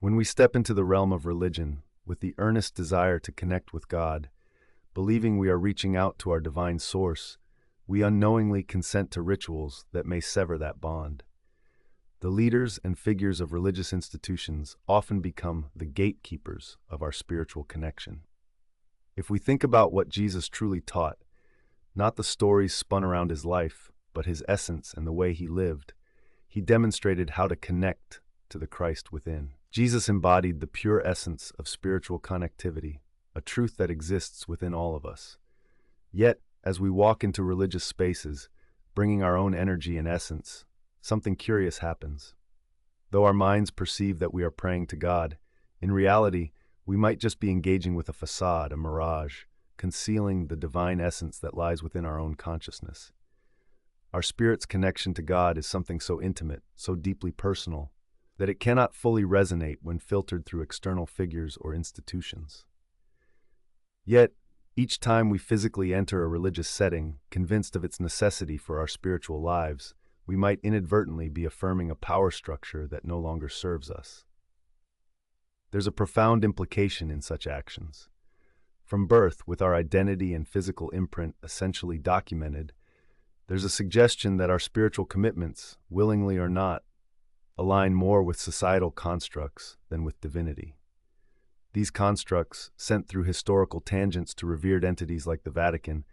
When we step into the realm of religion with the earnest desire to connect with God, believing we are reaching out to our divine source, we unknowingly consent to rituals that may sever that bond. The leaders and figures of religious institutions often become the gatekeepers of our spiritual connection. If we think about what Jesus truly taught, not the stories spun around his life, but his essence and the way he lived, he demonstrated how to connect to the Christ within. Jesus embodied the pure essence of spiritual connectivity, a truth that exists within all of us. Yet, as we walk into religious spaces, bringing our own energy and essence, something curious happens. Though our minds perceive that we are praying to God, in reality, we might just be engaging with a facade, a mirage, concealing the divine essence that lies within our own consciousness. Our spirit's connection to God is something so intimate, so deeply personal, that it cannot fully resonate when filtered through external figures or institutions. Yet, each time we physically enter a religious setting, convinced of its necessity for our spiritual lives, we might inadvertently be affirming a power structure that no longer serves us. There's a profound implication in such actions. From birth, with our identity and physical imprint essentially documented, there's a suggestion that our spiritual commitments, willingly or not, align more with societal constructs than with divinity. These constructs, sent through historical tangents to revered entities like the Vatican,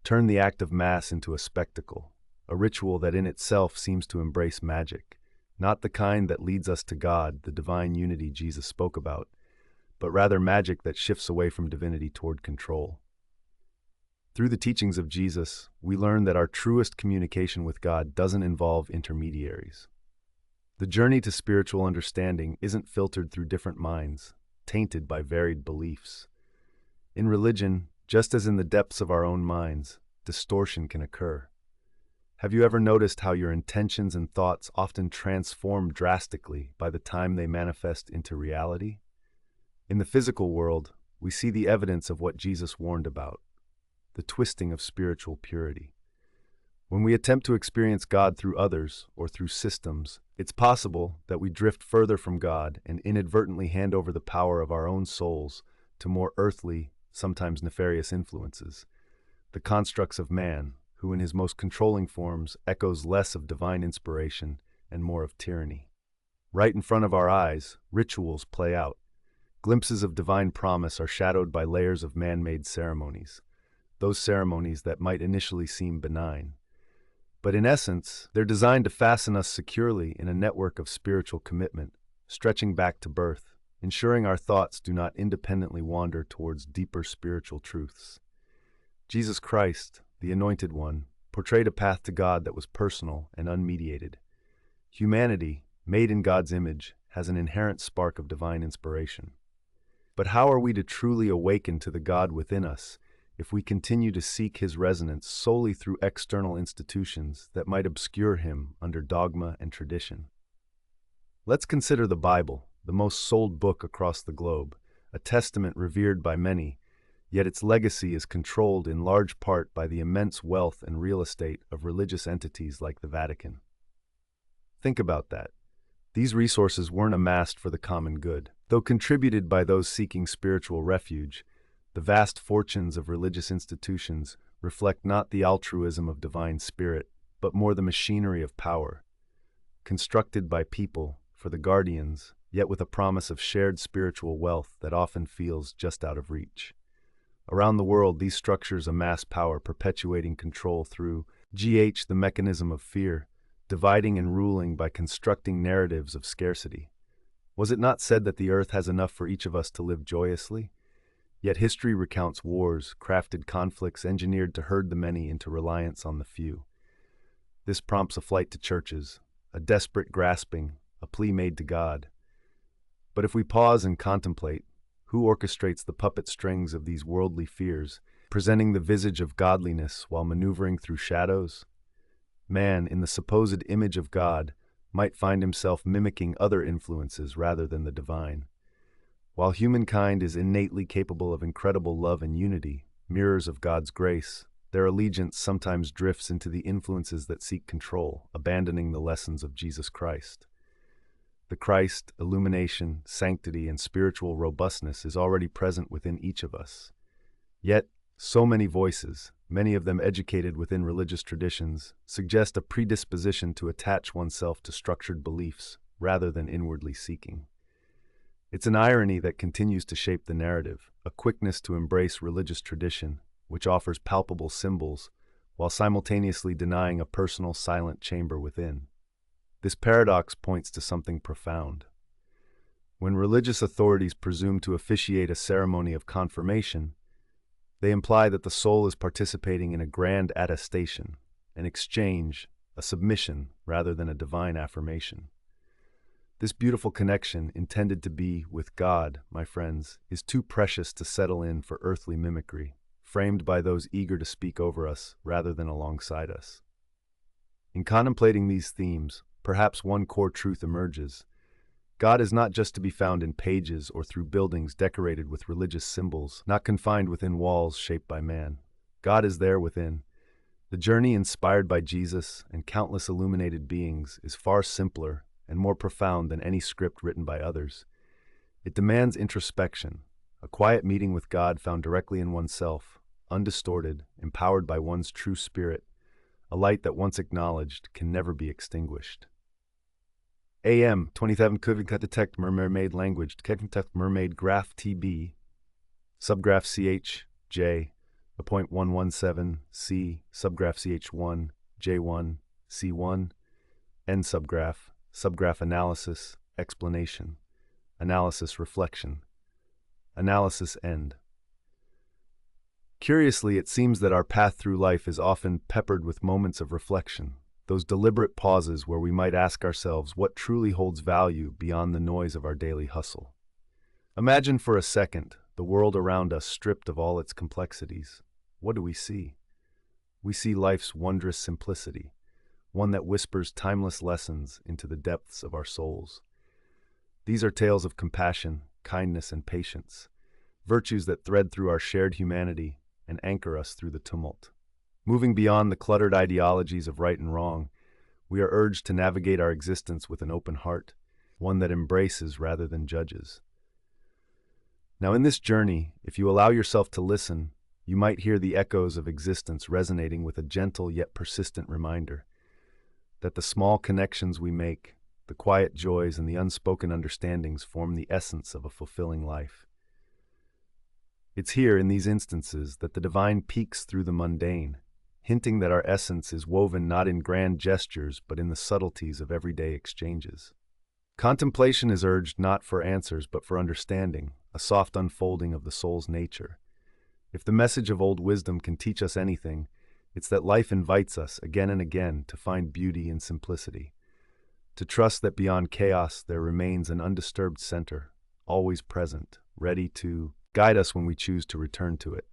turn the act of Mass into a spectacle, a ritual that in itself seems to embrace magic, not the kind that leads us to God, the divine unity Jesus spoke about, but rather magic that shifts away from divinity toward control. Through the teachings of Jesus, we learn that our truest communication with God doesn't involve intermediaries. The journey to spiritual understanding isn't filtered through different minds, tainted by varied beliefs. In religion, just as in the depths of our own minds, distortion can occur. Have you ever noticed how your intentions and thoughts often transform drastically by the time they manifest into reality? In the physical world, we see the evidence of what Jesus warned about, the twisting of spiritual purity. When we attempt to experience God through others or through systems, it's possible that we drift further from God and inadvertently hand over the power of our own souls to more earthly, sometimes nefarious influences, the constructs of man, who in his most controlling forms echoes less of divine inspiration and more of tyranny. Right in front of our eyes, rituals play out. Glimpses of divine promise are shadowed by layers of man-made ceremonies, those ceremonies that might initially seem benign. But in essence, they're designed to fasten us securely in a network of spiritual commitment, stretching back to birth, ensuring our thoughts do not independently wander towards deeper spiritual truths. Jesus Christ, the Anointed One, portrayed a path to God that was personal and unmediated. Humanity, made in God's image, has an inherent spark of divine inspiration. But how are we to truly awaken to the God within us if we continue to seek his resonance solely through external institutions that might obscure him under dogma and tradition? Let's consider the Bible, the most sold book across the globe, a testament revered by many, yet its legacy is controlled in large part by the immense wealth and real estate of religious entities like the Vatican. Think about that. These resources weren't amassed for the common good. Though contributed by those seeking spiritual refuge, the vast fortunes of religious institutions reflect not the altruism of divine spirit, but more the machinery of power, constructed by people for the guardians, yet with a promise of shared spiritual wealth that often feels just out of reach. Around the world, these structures amass power, perpetuating control through the mechanism of fear, dividing and ruling by constructing narratives of scarcity. Was it not said that the earth has enough for each of us to live joyously? Yet history recounts wars, crafted conflicts engineered to herd the many into reliance on the few. This prompts a flight to churches, a desperate grasping, a plea made to God. But if we pause and contemplate, who orchestrates the puppet strings of these worldly fears, presenting the visage of godliness while maneuvering through shadows? Man, in the supposed image of God, might find himself mimicking other influences rather than the divine. While humankind is innately capable of incredible love and unity, mirrors of God's grace, their allegiance sometimes drifts into the influences that seek control, abandoning the lessons of Jesus Christ. The Christ, illumination, sanctity, and spiritual robustness is already present within each of us. Yet, so many voices, many of them educated within religious traditions, suggest a predisposition to attach oneself to structured beliefs rather than inwardly seeking. It's an irony that continues to shape the narrative, a quickness to embrace religious tradition, which offers palpable symbols, while simultaneously denying a personal silent chamber within. This paradox points to something profound. When religious authorities presume to officiate a ceremony of confirmation, they imply that the soul is participating in a grand attestation, an exchange, a submission, rather than a divine affirmation. This beautiful connection, intended to be with God, my friends, is too precious to settle in for earthly mimicry, framed by those eager to speak over us rather than alongside us. In contemplating these themes, perhaps one core truth emerges. God is not just to be found in pages or through buildings decorated with religious symbols, not confined within walls shaped by man. God is there within. The journey inspired by Jesus and countless illuminated beings is far simpler and more profound than any script written by others. It demands introspection, a quiet meeting with God found directly in oneself, undistorted, empowered by one's true spirit, a light that once acknowledged can never be extinguished. AM 27 Kuvika detect mermaid language detect mermaid graph TB subgraph CH J a point 117 C subgraph CH1 J1 C1 N subgraph analysis explanation analysis reflection analysis end. Curiously, it seems that our path through life is often peppered with moments of reflection, those deliberate pauses where we might ask ourselves what truly holds value beyond the noise of our daily hustle. Imagine for a second the world around us stripped of all its complexities. What do we see? We see life's wondrous simplicity, one that whispers timeless lessons into the depths of our souls. These are tales of compassion, kindness, and patience, virtues that thread through our shared humanity and anchor us through the tumult. Moving beyond the cluttered ideologies of right and wrong, we are urged to navigate our existence with an open heart, one that embraces rather than judges. Now, in this journey, if you allow yourself to listen, you might hear the echoes of existence resonating with a gentle yet persistent reminder that the small connections we make, the quiet joys and the unspoken understandings form the essence of a fulfilling life. It's here, in these instances, that the divine peeks through the mundane, hinting that our essence is woven not in grand gestures but in the subtleties of everyday exchanges. Contemplation is urged not for answers but for understanding, a soft unfolding of the soul's nature. If the message of old wisdom can teach us anything, it's that life invites us again and again to find beauty in simplicity, to trust that beyond chaos there remains an undisturbed center, always present, ready to guide us when we choose to return to it.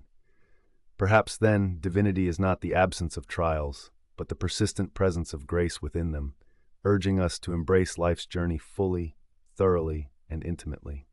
Perhaps then, divinity is not the absence of trials, but the persistent presence of grace within them, urging us to embrace life's journey fully, thoroughly, and intimately.